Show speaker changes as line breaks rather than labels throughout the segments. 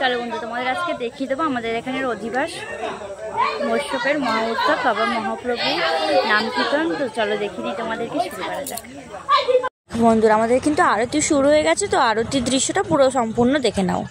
চলো বন্ধু তোমাদের আজকে দেখিয়ে দেবো আমাদের এখানের অধিবাস মৎস্যপের মহা উৎসব বাবা মহাপ্রভু নাম কীর্তন। তো চলো দেখিয়ে দিই তোমাদেরকে, শুরু করা যাক। বন্ধুরা আমাদের কিন্তু আরতি শুরু হয়ে গেছে, তো আরতির দৃশ্যটা পুরো সম্পূর্ণ দেখে নাও।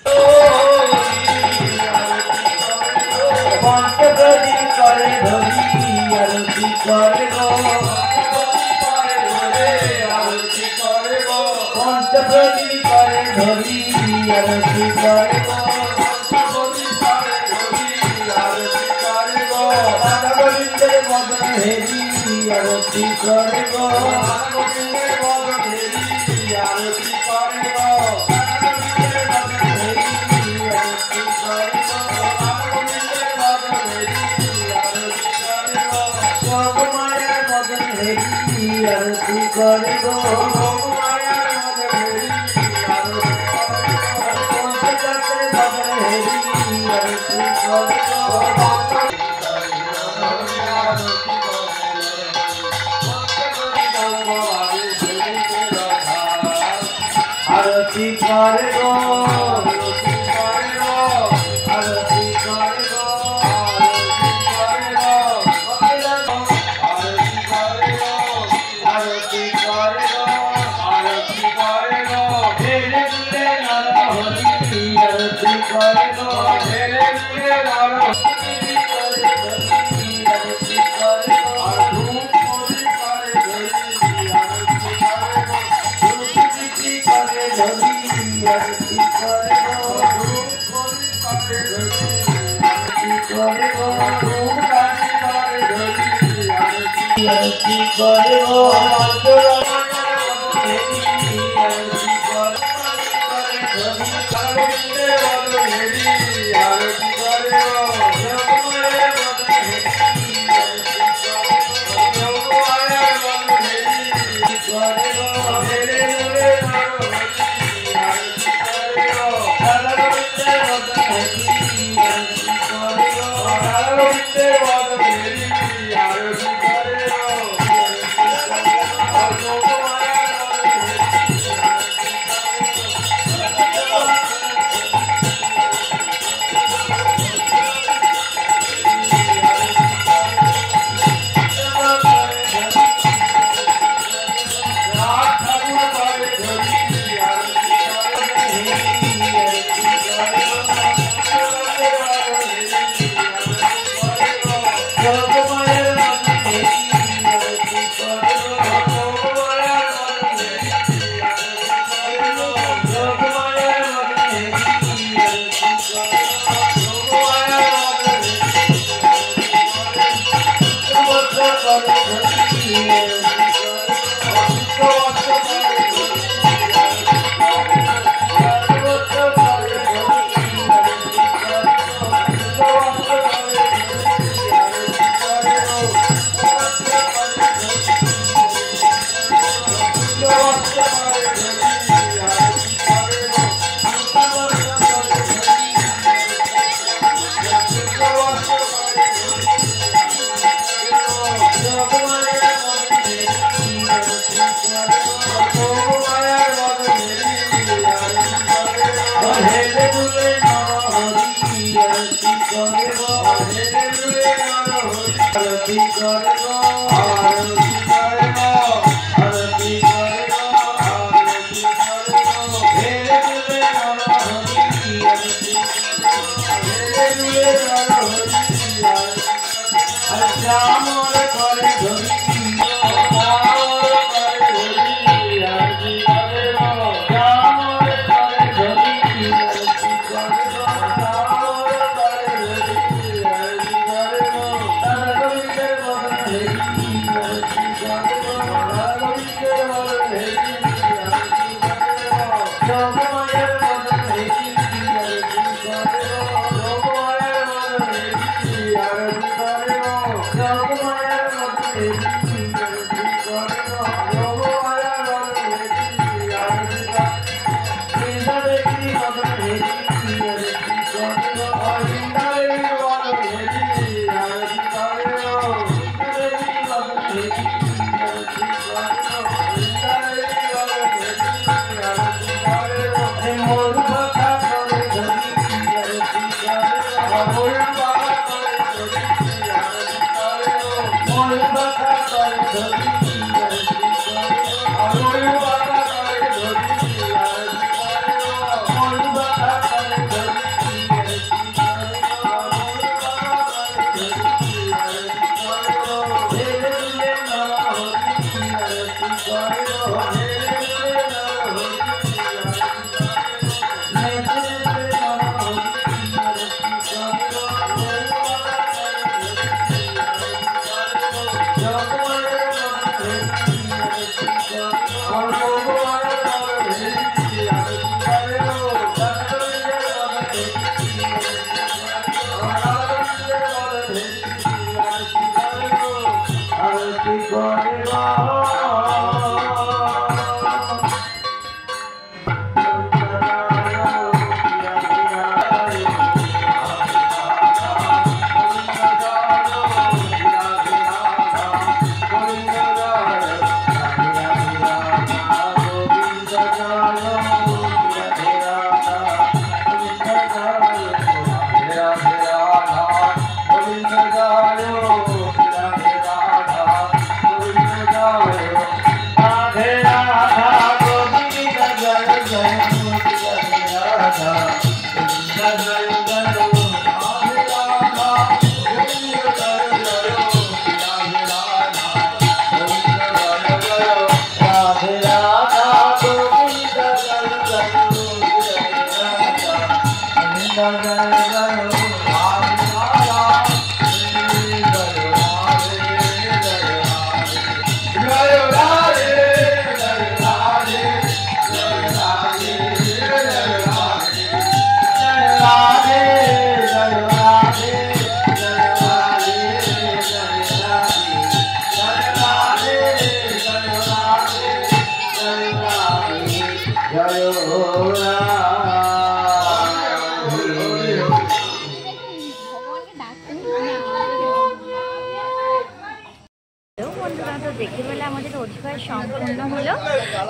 দেখতে পেলে আমাদের অধিকার সম্পূর্ণ হলো।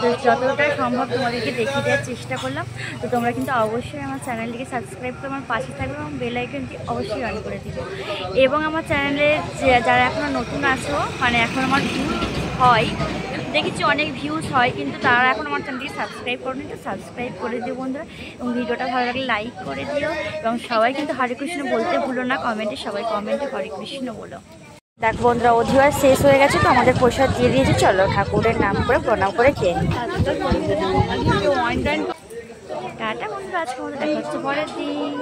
তো যতটা সম্ভব তোমাদেরকে দেখিয়ে দেওয়ার চেষ্টা করলাম। তো তোমরা কিন্তু অবশ্যই আমার চ্যানেলটিকে সাবস্ক্রাইব করে আমার পাশে থাকবে এবং বেল আইকনটি অবশ্যই অন করে দিবে। এবং আমার চ্যানেলে যারা এখনও নতুন আছো, মানে এখন আমার ভিউজ হয়, দেখেছি অনেক ভিউজ হয়, কিন্তু তারা এখন আমার চ্যানেলটিকে সাবস্ক্রাইব করেনি, তো সাবস্ক্রাইব করে দিও বন্ধুরা। এবং ভিডিওটা ভালো লাগলে লাইক করে দিও। এবং সবাই কিন্তু হরে কৃষ্ণ বলতে ভুলো না কমেন্টে, সবাই কমেন্টে হরে কৃষ্ণ বলো। দেখ বন্ধুরা, অধিবার শেষ হয়ে গেছে, তো আমাদের প্রসাদ দিয়ে দিয়েছে। চলো ঠাকুরের নাম করে প্রণাম করে খেয়ে নিই। টাটা বন্ধুরা, আজকে আমাদের দেখা হচ্ছে পরের দিন।